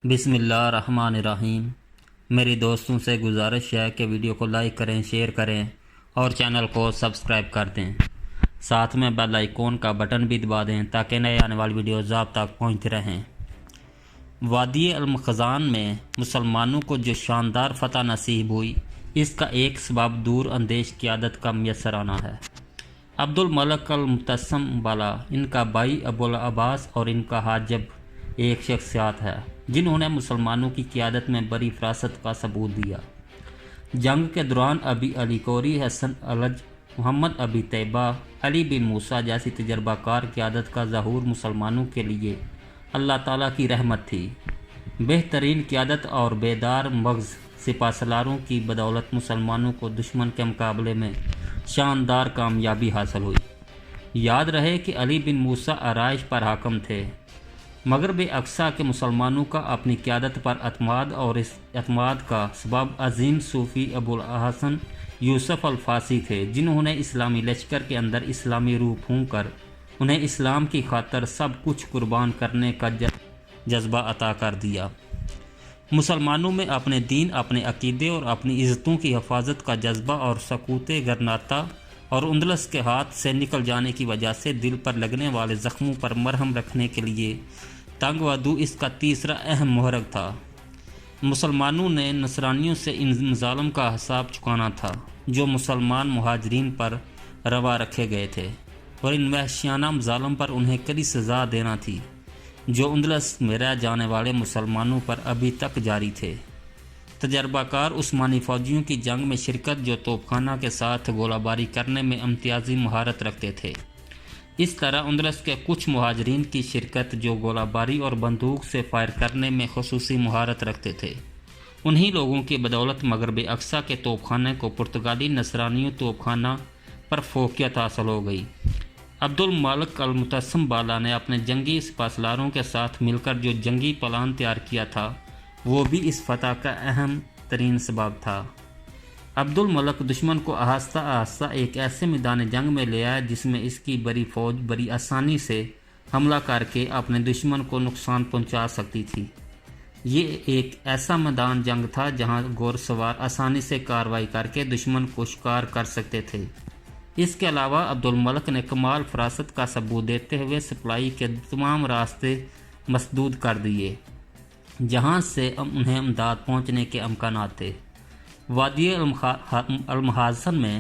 بسم اللہ الرحمن الرحیم۔ میری دوستوں سے گزارش ہے کہ ویڈیو کو لائک کریں، شیئر کریں اور چینل کو سبسکرائب کر دیں، ساتھ میں بیل آئیکن کا بٹن بھی دبا دیں تاکہ نئے آنے والی ویڈیوز آپ تک پہنچتے رہیں۔ وادی المخزان میں مسلمانوں کو جو شاندار فتح نصیب ہوئی، اس کا ایک سبب دور اندیش قیادت کا میسر آنا ہے۔ عبد الملک المتسم بالا، ان کا بھائی ابو العباس اور ان کا حاجب ایک شخصیات ہے جنہوں نے مسلمانوں کی قیادت میں بڑی فراست کا ثبوت دیا۔ جنگ کے دوران ابی علی کوری، حسن الج، محمد ابی طیبہ، علی بن موسیٰ جیسی تجربہ کار قیادت کا ظہور مسلمانوں کے لیے اللہ تعالیٰ کی رحمت تھی۔ بہترین قیادت اور بیدار مغز سپہ سالاروں کی بدولت مسلمانوں کو دشمن کے مقابلے میں شاندار کامیابی حاصل ہوئی۔ یاد رہے کہ علی بن موسیٰ آرائش پر حاکم تھے، مغرب اقصیٰ کے مسلمانوں کا اپنی قیادت پر اعتماد، اور اس اعتماد کا سبب عظیم صوفی ابو الحسن یوسف الفاسی تھے جنہوں نے اسلامی لشکر کے اندر اسلامی روح پھونک کر انہیں اسلام کی خاطر سب کچھ قربان کرنے کا جذبہ عطا کر دیا۔ مسلمانوں میں اپنے دین، اپنے عقیدے اور اپنی عزتوں کی حفاظت کا جذبہ اور سقوط گرناطہ اور اندلس کے ہاتھ سے نکل جانے کی وجہ سے دل پر لگنے والے زخموں پر مرہم رکھنے کے لیے تنگ ودو اس کا تیسرا اہم محرک تھا۔ مسلمانوں نے نصرانیوں سے ان ظالم کا حساب چکانا تھا جو مسلمان مہاجرین پر روا رکھے گئے تھے، اور ان وحشیانہ ظالم پر انہیں کڑی سزا دینا تھی جو اندلس میں رہ جانے والے مسلمانوں پر ابھی تک جاری تھے۔ تجربہ کار عثمانی فوجیوں کی جنگ میں شرکت، جو توپ خانہ کے ساتھ گولہ باری کرنے میں امتیازی مہارت رکھتے تھے۔ اس طرح اندلس کے کچھ مہاجرین کی شرکت جو گولہ باری اور بندوق سے فائر کرنے میں خصوصی مہارت رکھتے تھے، انہی لوگوں کی بدولت مغرب اقصیٰ کے توپ خانے کو پرتگالی نصرانیوں توپ خانہ پر فوقیت حاصل ہو گئی۔ عبد الملک المتسم بالا نے اپنے جنگی سپہ سالاروں کے ساتھ مل کر جو جنگی پلان تیار کیا تھا وہ بھی اس فتح کا اہم ترین سبب تھا۔ عبد الملک دشمن کو آہستہ آہستہ ایک ایسے میدان جنگ میں لے آیا جس میں اس کی بڑی فوج بڑی آسانی سے حملہ کر کے اپنے دشمن کو نقصان پہنچا سکتی تھی۔ یہ ایک ایسا میدان جنگ تھا جہاں گھوڑ سوار آسانی سے کارروائی کر کے دشمن کو شکار کر سکتے تھے۔ اس کے علاوہ عبد الملک نے کمال فراست کا ثبوت دیتے ہوئے سپلائی کے تمام راستے مسدود کر دیے جہاں سے انہیں امداد پہنچنے کے امکانات تھے۔ وادی المخزن میں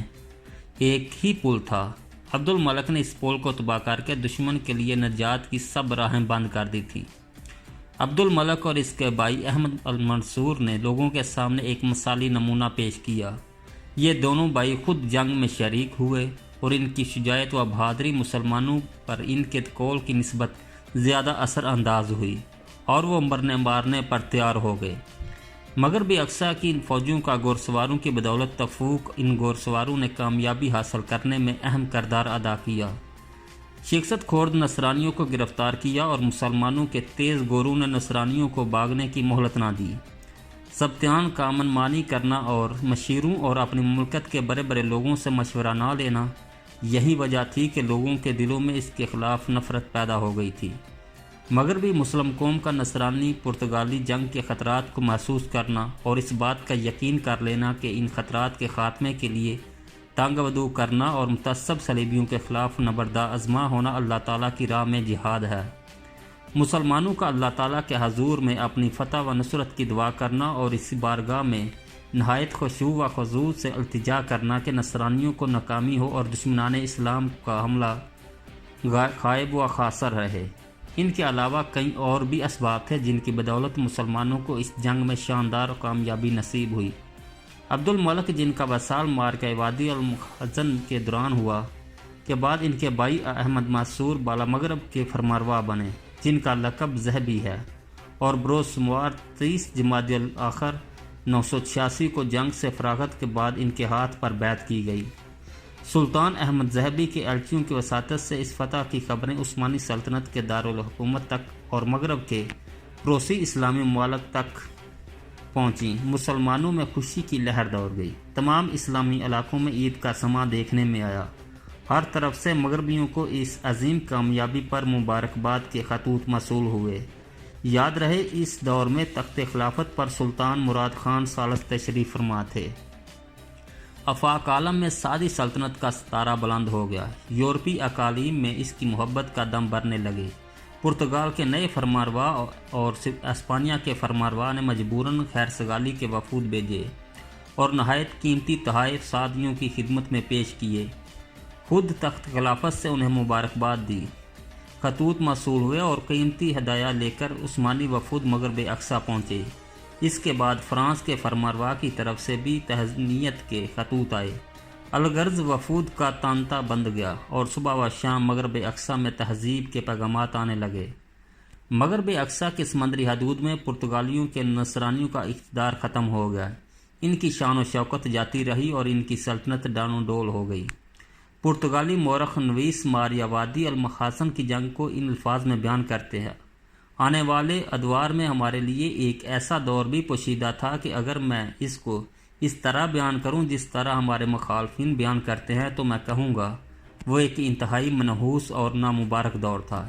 ایک ہی پل تھا۔ عبد الملک نے اس پل کو تباہ کر کے دشمن کے لیے نجات کی سب راہیں بند کر دی تھی۔ عبد الملک اور اس کے بھائی احمد المنصور نے لوگوں کے سامنے ایک مثالی نمونہ پیش کیا۔ یہ دونوں بھائی خود جنگ میں شریک ہوئے اور ان کی شجاعت و بہادری مسلمانوں پر ان کے قول کی نسبت زیادہ اثر انداز ہوئی اور وہ مرنے مارنے پر تیار ہو گئے۔ مغربی اقصیٰ کی ان فوجیوں کا گھوڑ سواروں کی بدولت تفوق ان گھوڑ سواروں نے کامیابی حاصل کرنے میں اہم کردار ادا کیا۔ شکست خورد نصرانیوں کو گرفتار کیا اور مسلمانوں کے تیز گھوڑوں نے نصرانیوں کو بھاگنے کی مہلت نہ دی۔ سبتیان کا امن مانی کرنا اور مشیروں اور اپنی مملکت کے بڑے بڑے لوگوں سے مشورہ نہ لینا، یہی وجہ تھی کہ لوگوں کے دلوں میں اس کے خلاف نفرت پیدا ہو گئی تھی۔ مغربی مسلم قوم کا نصرانی پرتگالی جنگ کے خطرات کو محسوس کرنا اور اس بات کا یقین کر لینا کہ ان خطرات کے خاتمے کے لیے تنگ ودو کرنا اور متعصب صلیبیوں کے خلاف نبردہ ازما ہونا اللہ تعالیٰ کی راہ میں جہاد ہے۔ مسلمانوں کا اللہ تعالیٰ کے حضور میں اپنی فتح و نصرت کی دعا کرنا اور اسی بارگاہ میں نہایت خشوع و خضوع سے التجا کرنا کہ نصرانیوں کو ناکامی ہو اور دشمنان اسلام کا حملہ غائب و خاسر رہے۔ ان کے علاوہ کئی اور بھی اسباب تھے جن کی بدولت مسلمانوں کو اس جنگ میں شاندار کامیابی نصیب ہوئی۔ عبد الملک، جن کا وصال معرکہ وادی المخزن کے دوران ہوا، کے بعد ان کے بھائی احمد منصور بالا مغرب کے فرمانروا بنے، جن کا لقب ذہبی ہے، اور بروز شمار 30 جمادی الاخر 986 کو جنگ سے فراغت کے بعد ان کے ہاتھ پر بیعت کی گئی۔ سلطان احمد ذہبی کے ایلچیوں کی وساطت سے اس فتح کی خبریں عثمانی سلطنت کے دارالحکومت تک اور مغرب کے پڑوسی اسلامی ممالک تک پہنچیں۔ مسلمانوں میں خوشی کی لہر دوڑ گئی۔ تمام اسلامی علاقوں میں عید کا سماں دیکھنے میں آیا۔ ہر طرف سے مغربیوں کو اس عظیم کامیابی پر مبارکباد کے خطوط موصول ہوئے۔ یاد رہے اس دور میں تخت خلافت پر سلطان مراد خان ثالث تشریف فرما تھے۔ آفاق عالم میں سعودی سلطنت کا ستارہ بلند ہو گیا، یورپی اقالیم میں اس کی محبت کا دم بھرنے لگے۔ پرتگال کے نئے فرمانروا اور اسپانیہ کے فرمانروا نے مجبوراً خیر سگالی کے وفود بھیجے اور نہایت قیمتی تحائف سعودیوں کی خدمت میں پیش کیے۔ خود تخت خلافت سے انہیں مبارکباد دی، خطوط موصول ہوئے اور قیمتی ہدایہ لے کر عثمانی وفود مغرب اقصی پہنچے۔ اس کے بعد فرانس کے فرمانروا کی طرف سے بھی تہنیت کے خطوط آئے۔ الغرض وفود کا تانتا بند گیا اور صبح و شام مغرب اقصی میں تہذیب کے پیغامات آنے لگے۔ مغرب اقصی کی سمندری حدود میں پرتگالیوں کے نصرانیوں کا اقتدار ختم ہو گیا، ان کی شان و شوکت جاتی رہی اور ان کی سلطنت ڈانو ڈول ہو گئی۔ پرتگالی مورخ نویس ماریا وادی المخازن کی جنگ کو ان الفاظ میں بیان کرتے ہیں: آنے والے ادوار میں ہمارے لیے ایک ایسا دور بھی پوشیدہ تھا کہ اگر میں اس کو اس طرح بیان کروں جس طرح ہمارے مخالفین بیان کرتے ہیں تو میں کہوں گا وہ ایک انتہائی منحوس اور نامبارک دور تھا۔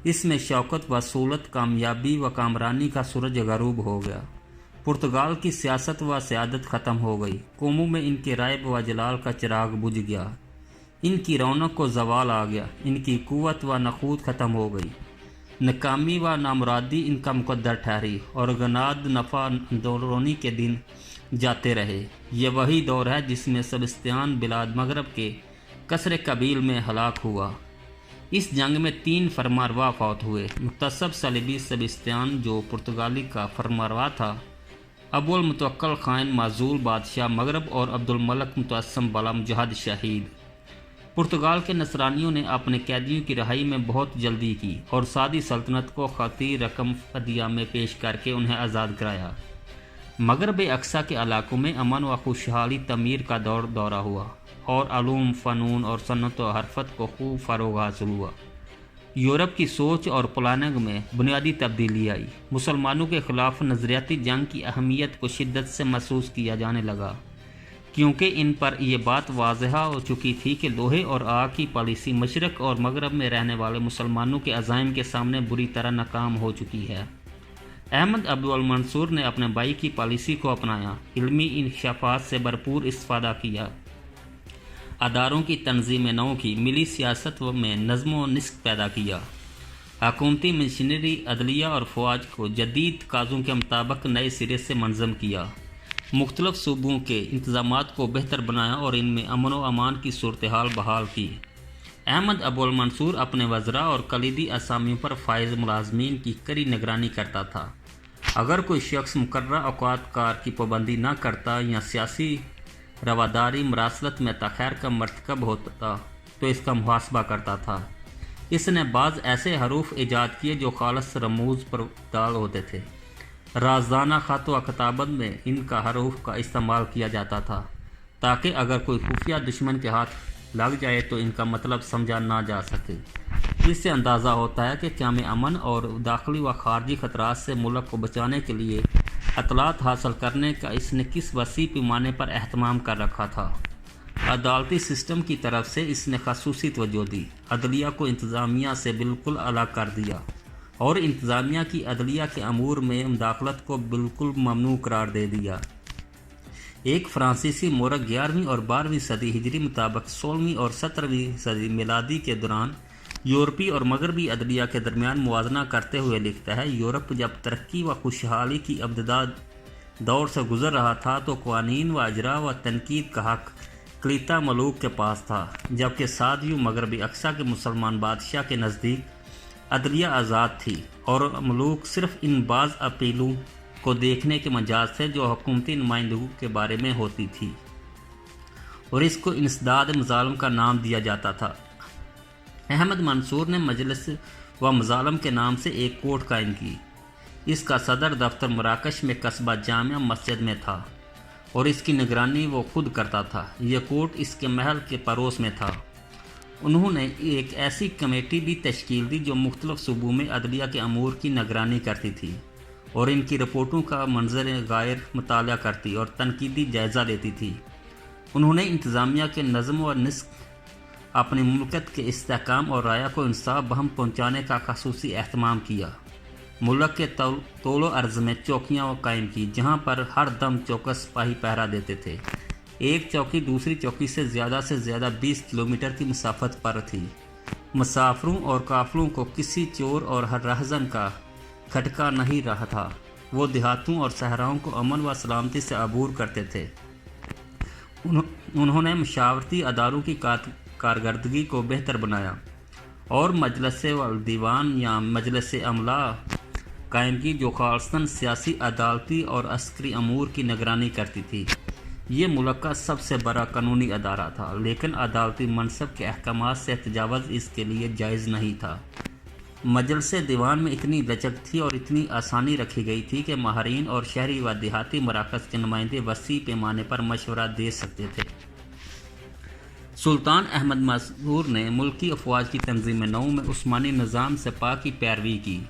اس میں شوکت و سہولت، کامیابی و کامرانی کا سورج غروب ہو گیا۔ پرتگال کی سیاست و سیادت ختم ہو گئی، قوموں میں ان کے رائب و جلال کا چراغ بجھ گیا، ان کی رونق کو زوال آ گیا، ان کی قوت و نخوت ختم ہو گئی، ناکامی و نامرادی ان کا مقدر ٹھہری اور غناد نفع اندرونی کے دن جاتے رہے۔ یہ وہی دور ہے جس میں سبستیان بلاد مغرب کے کثر قبیل میں ہلاک ہوا۔ اس جنگ میں 3 فرمانروا فوت ہوئے۔ مغتصب صلیبی سبستیان جو پرتگالی کا فرمانروا تھا، ابو المتوکل خان معزول بادشاہ مغرب اور عبد الملک متعصم بالا مجاہد شہید۔ پرتگال کے نصرانیوں نے اپنے قیدیوں کی رہائی میں بہت جلدی کی اور سعودی سلطنت کو خطی رقم فدیہ میں پیش کر کے انہیں آزاد کرایا۔ مغرب اقصی کے علاقوں میں امن و خوشحالی تعمیر کا دورہ ہوا اور علوم، فنون اور صنعت و حرفت کو خوب فروغ حاصل ہوا۔ یورپ کی سوچ اور پلاننگ میں بنیادی تبدیلی آئی۔ مسلمانوں کے خلاف نظریاتی جنگ کی اہمیت کو شدت سے محسوس کیا جانے لگا، کیونکہ ان پر یہ بات واضح ہو چکی تھی کہ لوہے اور آگ کی پالیسی مشرق اور مغرب میں رہنے والے مسلمانوں کے عزائم کے سامنے بری طرح ناکام ہو چکی ہے۔ احمد عبد المنصور نے اپنے بھائی کی پالیسی کو اپنایا، علمی انکشافات سے بھرپور استفادہ کیا، اداروں کی تنظیم نو کی، ملی سیاست میں نظم و نسق پیدا کیا، حکومتی مشینری، عدلیہ اور فوج کو جدید تقاضوں کے مطابق نئے سرے سے منظم کیا، مختلف صوبوں کے انتظامات کو بہتر بنایا اور ان میں امن و امان کی صورتحال بحال کی۔ احمد ابو المنصور اپنے وزراء اور کلیدی اسامیوں پر فائز ملازمین کی کڑی نگرانی کرتا تھا۔ اگر کوئی شخص مقررہ اوقات کار کی پابندی نہ کرتا یا سیاسی رواداری مراسلت میں تاخیر کا مرتکب ہوتا تو اس کا محاسبہ کرتا تھا۔ اس نے بعض ایسے حروف ایجاد کیے جو خالص رموز پر دال ہوتے تھے۔ رازدانہ خط و کتابت میں ان کا حروف کا استعمال کیا جاتا تھا تاکہ اگر کوئی خفیہ دشمن کے ہاتھ لگ جائے تو ان کا مطلب سمجھا نہ جا سکے۔ اس سے اندازہ ہوتا ہے کہ قیام امن اور داخلی و خارجی خطرات سے ملک کو بچانے کے لیے اطلاعات حاصل کرنے کا اس نے کس وسیع پیمانے پر اہتمام کر رکھا تھا۔ عدالتی سسٹم کی طرف سے اس نے خصوصی توجہ دی، عدلیہ کو انتظامیہ سے بالکل الگ کر دیا اور انتظامیہ کی عدلیہ کے امور میں مداخلت کو بالکل ممنوع قرار دے دیا۔ ایک فرانسیسی مورخ 11ویں اور 12ویں صدی ہجری مطابق 16ویں اور 17ویں صدی میلادی کے دوران یورپی اور مغربی عدلیہ کے درمیان موازنہ کرتے ہوئے لکھتا ہے: یورپ جب ترقی و خوشحالی کی ابتدائی دور سے گزر رہا تھا تو قوانین و اجرا و تنقید کا حق کلیتا ملوک کے پاس تھا، جبکہ سعودیوں مغربی اقصی کے مسلمان بادشاہ کے نزدیک عدلیہ آزاد تھی اور ملوک صرف ان بعض اپیلوں کو دیکھنے کے مجاز تھے جو حکومتی نمائندگی کے بارے میں ہوتی تھی، اور اس کو انسداد مظالم کا نام دیا جاتا تھا۔ احمد منصور نے مجلس و مظالم کے نام سے ایک کورٹ قائم کی۔ اس کا صدر دفتر مراکش میں قصبہ جامع مسجد میں تھا اور اس کی نگرانی وہ خود کرتا تھا۔ یہ کورٹ اس کے محل کے پڑوس میں تھا۔ انہوں نے ایک ایسی کمیٹی بھی تشکیل دی جو مختلف صوبوں میں عدلیہ کے امور کی نگرانی کرتی تھی اور ان کی رپورٹوں کا منظر غیر مطالعہ کرتی اور تنقیدی جائزہ لیتی تھی۔ انہوں نے انتظامیہ کے نظم و نسق، اپنی مملکت کے استحکام اور رعایا کو انصاف بہم پہنچانے کا خصوصی اہتمام کیا۔ मुल्क के तोलो अर्ज में चौकियाँ कायम की जहाँ पर हर दम चौकस सिपाही पहरा देते थे। एक चौकी दूसरी चौकी से ज़्यादा 20 किलोमीटर की मसाफत पर थी। मुसाफिरों और काफिलों को किसी चोर और रहज़न का खटका नहीं रहा था। वो देहातों और सहराओं को अमन व सलामती से अबूर करते थे। उन्होंने मशावरती अदारों की कारकर्दगी को बेहतर बनाया और मजलिस वल दीवान या मजलिस अमला कायम की जो खालसन सियासी, अदालती और अस्करी अमूर की निगरानी करती थी। ये मुल्क का सबसे बड़ा कानूनी अदारा था, लेकिन अदालती मनसब के अहकामात से तजावज़ इसके लिए जायज़ नहीं था। मजलिस दीवान में इतनी लचक थी और इतनी आसानी रखी गई थी कि माहरीन और शहरी व देहाती मराकज़ के नुमाइंदे वसी पैमाने पर मशवरा दे सकते थे। सुल्तान अहमद मंसूर ने मुल्की अफवाज की तंजीम नौ में उस्मानी निज़ाम से पाक की पैरवी की।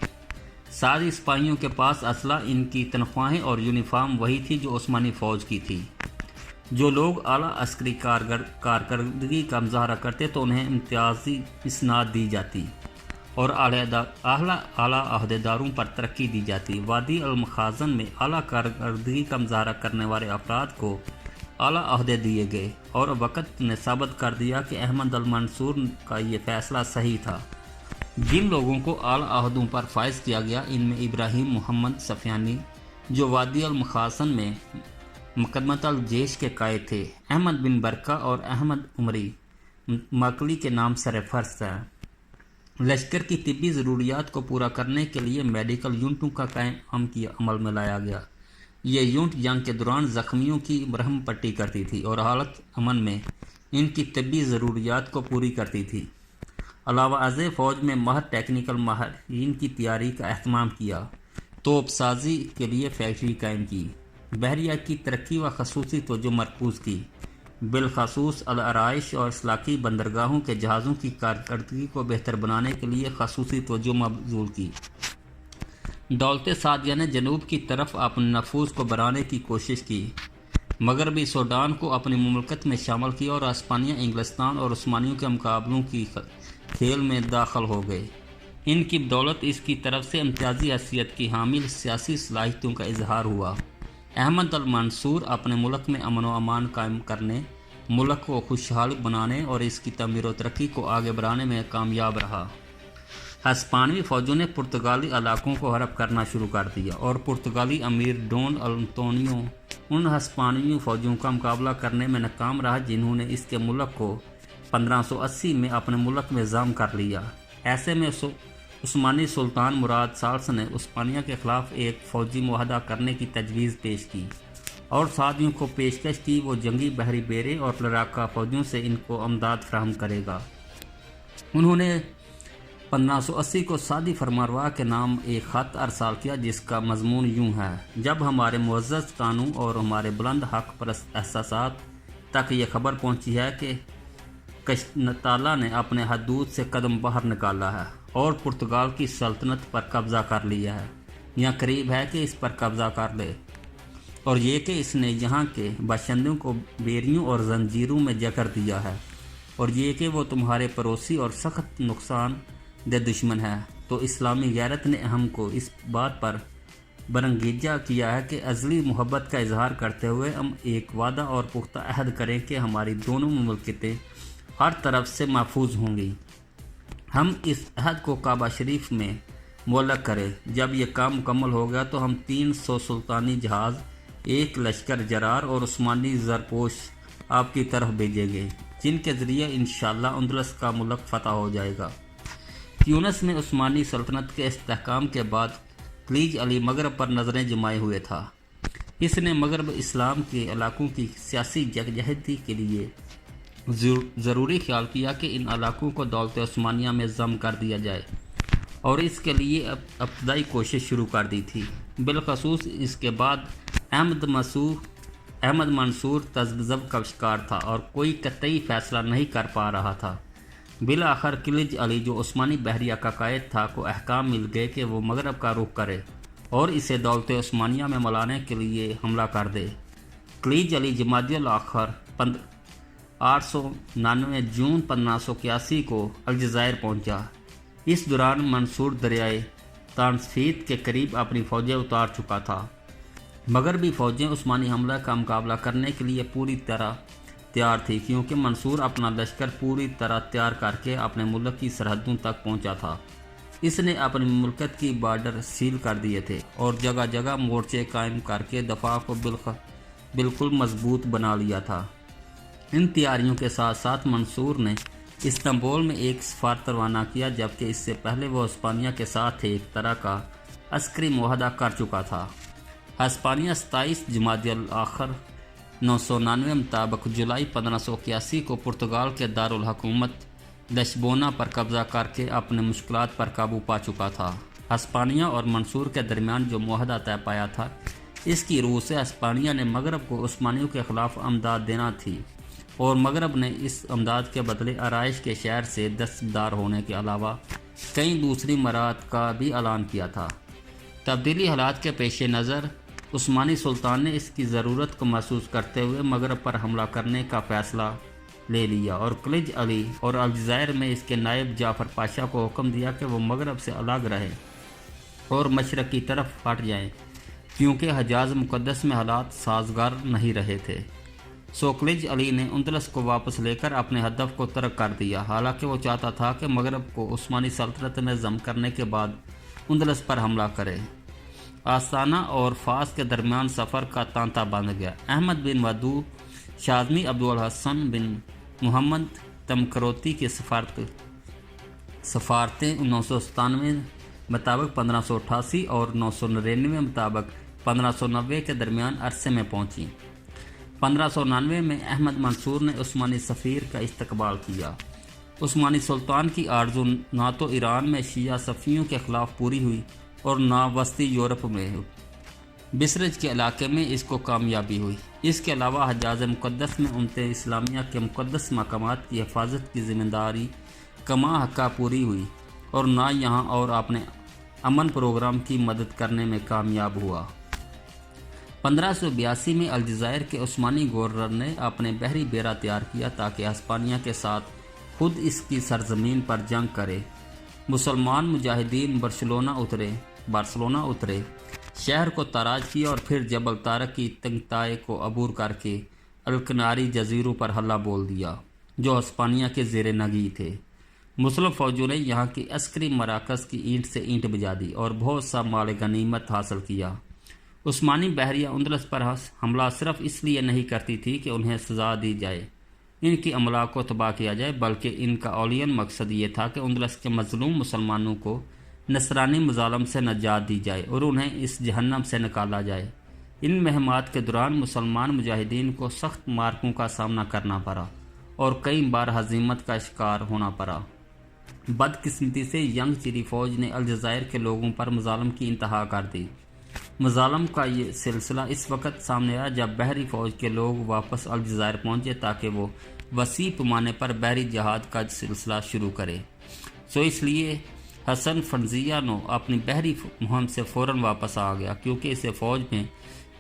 सारी सिपाहियों के पास असला, इनकी तनख्वाहें और यूनिफॉर्म वही थी जो उस्मानी फ़ौज की थी। जो लोग आला अस्करी कारकर्दगी का मुजाहरा करते तो उन्हें इम्तियाजी इसनाद दी जाती और आला अहदेदारों पर तरक्की दी जाती। वादी अल मखाज़न में आला कारकर्दगी का मुजाहरा करने वाले अफराद को आला अहदे दिए गए और वक़्त ने साबित कर दिया कि अहमद अल मंसूर का ये फ़ैसला सही था। जिन लोगों को आला अहदों पर फाइज किया गया, इनमें इब्राहिम मोहम्मद सफ़ियानी जो वादी अल मखाज़न में मुक़द्दमत अल जैश के कायद थे, अहमद बिन बरका और अहमद उमरी मकली के नाम सरफर्ज था। लश्कर की तिब्बी ज़रूरियात को पूरा करने के लिए मेडिकल यूनिटों का कायम अमल में लाया गया। ये यूनिट जंग के दौरान ज़ख्मियों की मरहम पट्टी करती थी और हालत अमन में इनकी तिब्बी ज़रूरियात को पूरी करती थी। अलावा अज़े फ़ौज में महर टेक्निकल माहिरीन की तैयारी का अहतमाम किया, तोपसाजी के लिए फैक्ट्री कायम की, बहरिया की तरक्की व खसूसी तवज्जो मरकूज़ की, बिलखसूस अल-आराइश और इस्लाकी बंदरगाहों के जहाज़ों की कारकर्दगी को बेहतर बनाने के लिए खसूसी तवज्जो मबज़ूल की। दौलत सादिया ने जनूब की तरफ अपने नफूज़ को बढ़ाने की कोशिश की, मगरबी सूडान को अपनी मुमलकत में शामिल किया और हिस्पानिया, इंग्लिस्तान और उस्मानियों के मुकाबलों की खेल में दाखिल हो गए। इनकी बदौलत इसकी तरफ से इम्तियाजी हैसियत की हामिल सियासी सलाहियतों का इजहार हुआ। अहमद अल मंसूर अपने मुल्क में अमन व अमान कायम करने, मुल्क को खुशहाल बनाने और इसकी तमीर व तरक्की को आगे बढ़ाने में कामयाब रहा। हिस्पानवी फ़ौजों ने पुर्तगाली इलाकों को हड़प करना शुरू कर दिया और पुर्तगाली अमीर डॉन अंतोनियो उन हिस्पानवी फ़ौजों का मुकाबला करने में नाकाम रहा जिन्होंने इसके मुल्क को 1580 में अपने मुल्क में ज़ाम कर लिया। ऐसे में उस्मानी सुल्तान मुराद साल्स ने उस्मानिया के ख़िलाफ़ एक फ़ौजी मुआहदा करने की तजवीज़ पेश की और सादियों को पेशकश की वो जंगी बहरी बेरे और लड़ाका फ़ौजों से इनको अमदाद फराहम करेगा। उन्होंने 1580 को सादी फरमारवा के नाम एक ख़त अरसाल किया जिसका मजमून यूँ है: जब हमारे मुअज़्ज़ज़ कानून और हमारे बुलंद हक़ परस्त एहसासात तक ये खबर पहुँची है कि कश्ताला ने अपने हदूद से कदम बाहर निकाला है और पुर्तगाल की सल्तनत पर कब्ज़ा कर लिया है या करीब है कि इस पर कब्ज़ा कर ले, और ये कि इसने यहाँ के बाशिंदों को बेरियों और जंजीरों में जकड़ दिया है, और ये कि वो तुम्हारे पड़ोसी और सख्त नुकसान दे दुश्मन है, तो इस्लामी गैरत ने हमको इस बात पर बरंगीजा किया है कि अज़ली मोहब्बत का इजहार करते हुए हम एक वादा और पुख्ता अहद करें कि हमारी दोनों मुमलकतें हर तरफ से महफूज होंगी। हम इस अहद को काबा शरीफ में मुअल्लक़ करें। जब यह काम मुकम्मल हो गया तो हम 300 सुल्तानी जहाज़, 1 लश्कर जरार और उस्मानी ज़रपोश आपकी तरफ भेजेंगे, जिनके ज़रिए इंशाअल्लाह अंदलस का मुल्क फ़तह हो जाएगा। यूनस में उस्मानी सल्तनत के इस्तेहकाम के बाद खलीज अली मगरब पर नज़रें जमाए हुए था। इसने मगरब इस्लाम के इलाकों की सियासी यकजहती के लिए ज़रूरी ख्याल किया कि इन इलाकों को दौलत उस्मानिया में ज़म कर दिया जाए और इसके लिए इब्तदाई कोशिश शुरू कर दी थी। बिलखसूस इसके बाद अहमद मंसूर तज़ब्ज़ब का शिकार था और कोई कतई फ़ैसला नहीं कर पा रहा था। बिल आखिर खलीज अली जो उस्मानी बहरिया का कायद था को अहकाम मिल गए कि वो मगरब का रुख करे और इसे दौलत उस्मानिया में मिलाने के लिए हमला कर दे। खलीज अली जमादियुल आखिर 899 जून 1581 को अलजायर पहुंचा। इस दौरान मंसूर दरियाए तानस्फीत के करीब अपनी फौजें उतार चुका था। मगरबी फौजें उस्मानी हमला का मुकाबला करने के लिए पूरी तरह तैयार थी, क्योंकि मंसूर अपना लश्कर पूरी तरह तैयार करके अपने मुल्क की सरहदों तक पहुंचा था। इसने अपनी मुल्कत की बॉर्डर सील कर दिए थे और जगह जगह मोर्चे कायम करके दफा को बिल्कुल मजबूत बना लिया था। इन तैयारियों के साथ साथ मंसूर ने इस्तांबुल में एक सफारत रवाना किया, जबकि इससे पहले वो हिस्पानिया के साथ एक तरह का अस्करी मुआहदा कर चुका था। हिस्पानिया 27 जमादियल आखिर 999 मुताबिक जुलाई 1581 को पुर्तगाल के दारुल हुकूमत लिस्बोना पर कब्जा करके अपने मुश्किलात पर काबू पा चुका था। हिस्पानिया और मंसूर के दरमियान जो मुआहदा तय पाया था, इसकी रूह से हिस्पानिया ने मगरब को उस्मानियों के खिलाफ अमदाद देना थी और मगरब ने इस अमदाद के बदले आराइश के शहर से दस्तबरदार होने के अलावा कई दूसरी मराहत का भी ऐलान किया था। तब्दीली हालात के पेश नज़र उस्मानी सुल्तान ने इसकी ज़रूरत को महसूस करते हुए मगरब पर हमला करने का फ़ैसला ले लिया और खलीज अली और अलजायर में इसके नायब जाफ़र पाशा को हुक्म दिया कि वो मगरब से अलग रहे और मशरक़ की तरफ हट जाएं, क्योंकि हजाज मुक़द्दस में हालात साजगार नहीं रहे थे। खलीज अली ने उंदलस को वापस लेकर अपने हदफ को तर्क कर दिया। हालांकि वो चाहता था कि मगरब को उस्मानी सल्तनत में ज़म करने के बाद उंदलस पर हमला करे। आस्ताना और फास के दरमियान सफ़र का तांता बंध गया। अहमद बिन वदू, शाज़मी अब्दुल हसन बिन मोहम्मद तमकरोती की सफ़ारतें 997 मुताबिक 1588 और 999 मुताबिक 1590 के दरमियान अरसे में पहुँची। 1599 में अहमद मंसूर ने उस्मानी सफ़ीर का इस्तकबाल किया। उस्मानी सुल्तान की आरज़ू ना तो ईरान में शिया सफ़ियों के ख़िलाफ़ पूरी हुई और ना वस्ती यूरोप में बिसरज के इलाके में इसको कामयाबी हुई। इसके अलावा हजाज मुक़द्दस में उम्मत इस्लामिया के मुक़द्दस मकामात की हिफाजत की ज़िम्मेदारी कमा हक़ा पूरी हुई और ना यहाँ और अपने अमन प्रोग्राम की मदद करने में कामयाब हुआ। 1582 में अलजायर के उस्मानी गवर्नर ने अपने बहरी बेड़ा तैयार किया ताकि हिस्पानिया के साथ खुद इसकी सरजमीन पर जंग करे। मुसलमान मुजाहिदीन बार्सिलोना उतरे, शहर को ताराज किया और फिर जबल तारक की तंगताए को अबूर करके अलकनारी जजीरों पर हल्ला बोल दिया, जो हिस्पानिया के ज़ेरे नगी थे। मुस्लिम फौजों ने यहाँ की अस्करी मराकज़ की ईंट से ईंट बजा दी और बहुत सा माल गनीमत हासिल किया। उस्मानी बहरिया उंदलस पर हमला सिर्फ इसलिए नहीं करती थी कि उन्हें सज़ा दी जाए, इनकी अमला को तबाह किया जाए, बल्कि इनका औलियन मकसद ये था कि उंदलस के मजलूम मुसलमानों को नसरानी मज़ालम से नजात दी जाए और उन्हें इस जहन्नम से निकाला जाए। इन महमात के दौरान मुसलमान मुजाहिदीन को सख्त मार्कों का सामना करना पड़ा और कई बार हजीमत का शिकार होना पड़ा। बदकिस्मती से यंग चिरी फ़ौज ने अलजायर के लोगों पर मज़ालम की इंतहा कर दी। मज़ालम का ये सिलसिला इस वक्त सामने आया जब बहरी फ़ौज के लोग वापस अलजायर पहुँचे ताकि वो वसी पैमाने पर बहरी जहाद का सिलसिला शुरू करे। इसलिए हसन फंजियानो अपनी बहरी मुहिम से फ़ौरन वापस आ गया, क्योंकि इसे फ़ौज में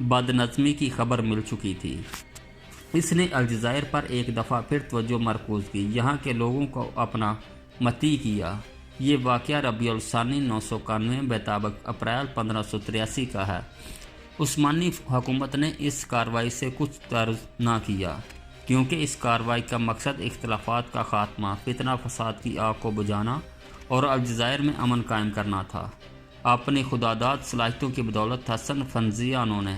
बदनज़मी की खबर मिल चुकी थी। इसने अलजायर पर एक दफ़ा फिर तवज्जो मरकूज़ की, यहाँ के लोगों को अपना मती किया। ये वाक़या रबीउल सानी 991 मुताबिक अप्रैल 1583 का है। उस्मानी हुकूमत ने इस कार्रवाई से कुछ तर्ज ना किया, क्योंकि इस कार्रवाई का मकसद इख्तिलाफ़ात का ख़ात्मा, फितना फसाद की आग को बुझाना और अलजायर में अमन कायम करना था। अपनी खुदादाद सलाहियतों की बदौलत हसन फंजियानो ने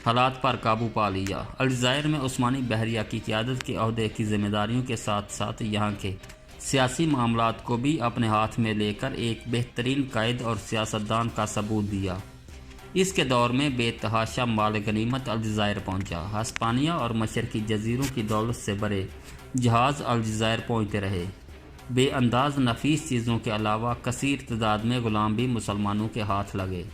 हालात पर काबू पा लिया। अलजायर में उस्मानी बहरिया की क़यादत के अहदे की ज़िम्मेदारियों के साथ साथ यहाँ के सियासी मामलात को भी अपने हाथ में लेकर एक बेहतरीन कायद और सियासतदान का सबूत दिया। इसके दौर में बेतहाशा माल गनीमत अलजायर पहुँचा। हिस्पानिया और मशरक़ी जजीरों की दौलत से भरे जहाज़ अलजायर पहुँचते रहे। बेअंदाज नफीस चीज़ों के अलावा कसीर तादाद में ग़ुलाम भी मुसलमानों के हाथ लगे।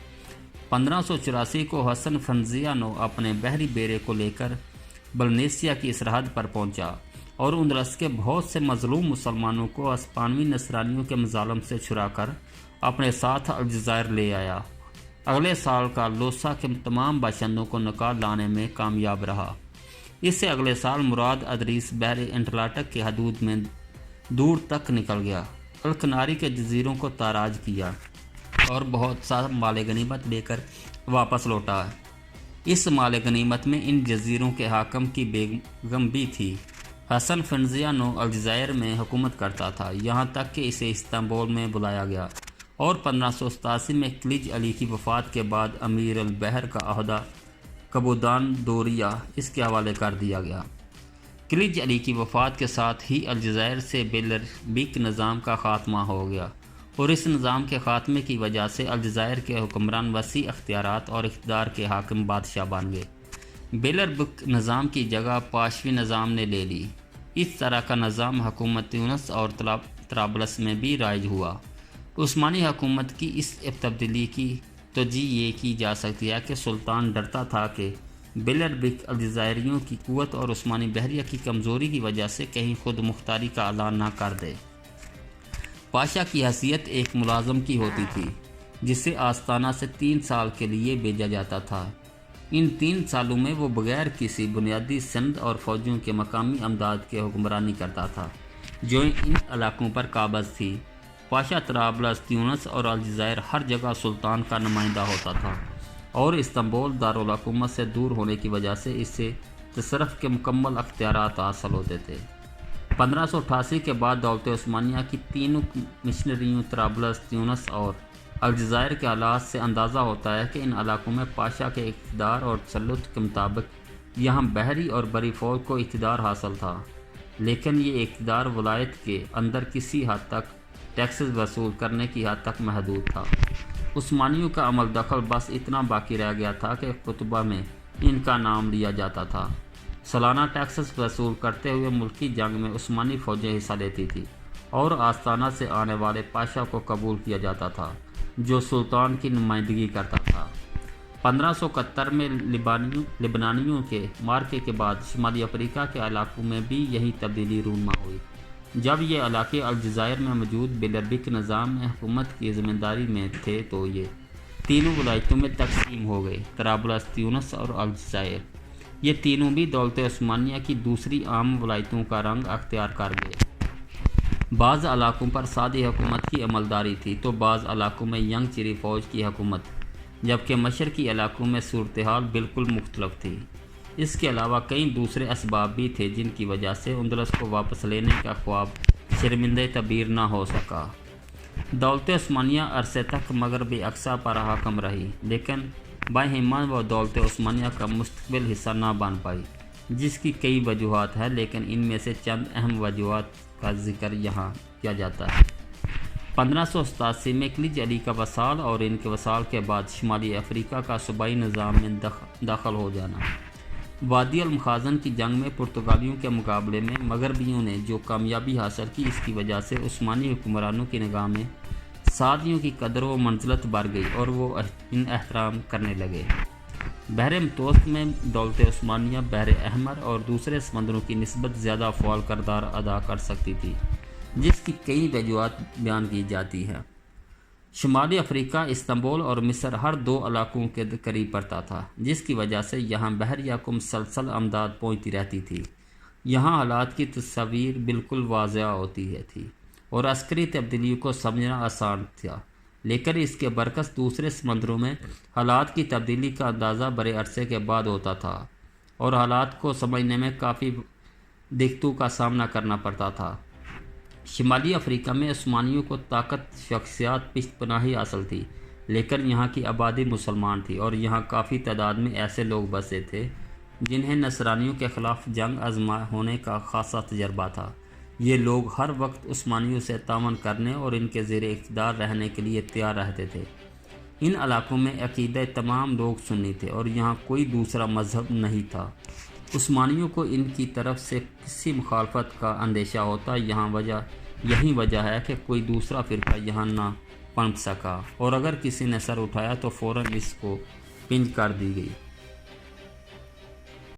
1584 को हसन फंजियानो अपने बहरी बेड़े को लेकर बल्नेसिया की सरहद पर पहुँचा और उंदलस के बहुत से मजलूम मुसलमानों को हिस्पानवी नसरानियों के मज़ालम से छुड़ाकर अपने साथ अलजायर ले आया। अगले साल का लोसा के तमाम बाशिंदों को निकाल लाने में कामयाब रहा। इससे अगले साल मुराद अदरीस बहरे एंटलाटक की हदूद में दूर तक निकल गया, अलकनारी के जजीरों को ताराज किया। और बहुत सा माल गनीमत लेकर वापस लौटा। इस माल गनीमत में इन जजीरों के हाकम की बेगम भी थी। हसन फंजियानो अलजायर में हुकूमत करता था, यहाँ तक कि इसे इस्तांबुल में बुलाया गया और 1587 में खिलजी अली की वफ़ात के बाद अमीर अल बहर का अहदा कबूदान दोरिया इसके हवाले कर दिया गया। खिलजी अली की वफ़ात के साथ ही अलजायर से बेलरबिक निज़ाम का ख़ात्मा हो गया और इस निज़ाम के ख़ात्मे की वजह से अलजायर के हुक्मरान वसी अख्तियारात और इक़्तिदार के हाकिम बादशाह बन गए। बेलरबिक निज़ाम की जगह पाशवी निज़ाम ने ले ली। इस तरह का निज़ाम हुकूमत यूनस और तराबलस में भी राइज हुआ। उस्मानी हुकूमत की इस तब्दीली की तवज्जो ये की जा सकती है कि सुल्तान डरता था कि बेलरबिक अलजायरियों की क़ुव्वत और उस्मानी बहरिया की कमज़ोरी की वजह से कहीं खुद मुख्तारी का ऐलान ना कर दे। पाशा की हैसियत एक मुलाज़म की होती थी जिसे आस्ताना से 3 साल के लिए भेजा जाता था। इन 3 सालों में वो बगैर किसी बुनियादी सनद और फ़ौजियों के मकामी अमदाद के हुक्मरानी करता था जो इन इलाकों पर काबज़ थी। पाशा तराबलस, यूनस और अलजायर हर जगह सुल्तान का नुमाइंदा होता था और इस्तांबुल दारुल हुकूमत से दूर होने की वजह से इससे तसर्रुफ़ के मुकम्मल अख्तियारात हासिल होते थे। 1588 के बाद दौलत उस्मानिया की तीनों मिशनरियों तराबलस, यूनस और अलजायर के हालात से अंदाज़ा होता है कि इन इलाकों में पाशा के इक़्तिदार और तसल्लुत के मुताबिक यहाँ बहरी और बरी फ़ौज को इक़्तिदार हासिल था, लेकिन ये इक़्तिदार वलायत के अंदर किसी हद तक टैक्सेस वसूल करने की हद तक महदूद था। उस्मानियों का अमल दखल बस इतना बाकी रह गया था कि खुतबा में इनका नाम लिया जाता था। सालाना टैक्सेस वसूल करते हुए मुल्की जंग में उस्मानी फ़ौजें हिस्सा लेती थी और आस्ताना से आने वाले पाशा को कबूल किया जाता था जो सुल्तान की नुमाइंदगी करता था। 1571 में लिबनानियों के मार्के के बाद शुमाली अफ्रीका के इलाकों में भी यही तब्दीली रूनमा हुई। जब ये इलाके अलजायर में मौजूद बेलरबिक निज़ाम में हुकूमत की ज़िम्मेदारी में थे तो ये तीनों वलायतों में तकसीम हो गए, तराबलस, यूनस और अलजायर। ये तीनों भी दौलत उस्मानिया की दूसरी आम वलायतों का रंग अख्तियार कर गए। बाज़ इलाकों पर सादी हुकूमत की अमलदारी थी तो बाज़ इलाकों में यंग चिरी फ़ौज की हुकूमत, जबकि मशरकी इलाकों में सूरत हाल बिल्कुल मुख्तलिफ थी। इसके अलावा कई दूसरे असबाब भी थे जिनकी वजह से अंदलस को वापस लेने का ख्वाब शर्मिंदा तबीर ना हो सका। दौलत उस्मानिया अरसे तक मगरबी अक्सा पर हाकम रही, लेकिन बाहिम्मा व दौलत उस्मानिया का मुस्तक़बिल हिस्सा ना बन पाई, जिसकी कई वजूहात है, लेकिन इनमें से चंद अहम वजूहात का जिक्र यहाँ किया जाता है। 1587 में खिलजी अली का वसाल और इनके वसाल के बाद शुमाली अफ्रीका का सूबाई निज़ाम में दाखिल हो जाना। वादी अल मखाज़न की जंग में पुर्तगालियों के मुकाबले में मगरबियों ने जो कामयाबी हासिल की, इसकी वजह से उस्मानी हुक्मरानों की निगाह में सादियों की कदर व मंजिलत बढ़ गई और वो इन एहतराम करने लगे। बहर मुतवस्सत में दौलत उस्मानिया बहर अहमर और दूसरे समंदरों की निस्बत ज़्यादा फ़ाल किरदार अदा कर सकती थी, जिसकी कई वजूहात बयान की जाती हैं। शुमाली अफ्रीका, इस्तांबुल और मिस्र हर 2 इलाकों के करीब पड़ता था, जिसकी वजह से यहाँ बहरिया को मुसलसल अमदाद पहुँचती रहती थी। यहाँ हालात की तस्वीर बिल्कुल वाज़ेह होती थी और अस्करी तब्दीलियों को समझना आसान था, लेकिन इसके बरकस दूसरे समंदरों में हालात की तब्दीली का अंदाज़ा बड़े अरसे के बाद होता था और हालात को समझने में काफ़ी दिक्कतों का सामना करना पड़ता था। शुमाली अफ्रीका में उस्मानियों को ताकत, शख्सियत, पिश्तपनाही हासिल थी, लेकिन यहाँ की आबादी मुसलमान थी और यहाँ काफ़ी तादाद में ऐसे लोग बसे थे जिन्हें नसरानियों के ख़िलाफ़ जंग आज़मा होने का ख़ासा तजर्बा था। ये लोग हर वक्त उस्मानियों से तावन करने और इनके ज़ेर इक़्तिदार रहने के लिए तैयार रहते थे। इन इलाकों में अक़ीदे तमाम लोग सुन्नी थे और यहाँ कोई दूसरा मज़हब नहीं था। उस्मानियों को इनकी तरफ से किसी मुखालफत का अंदेशा होता, यही वजह है कि कोई दूसरा फ़िरका यहाँ ना पनप सका और अगर किसी ने सर उठाया तो फ़ौरन इसको पिंज कर दी गई।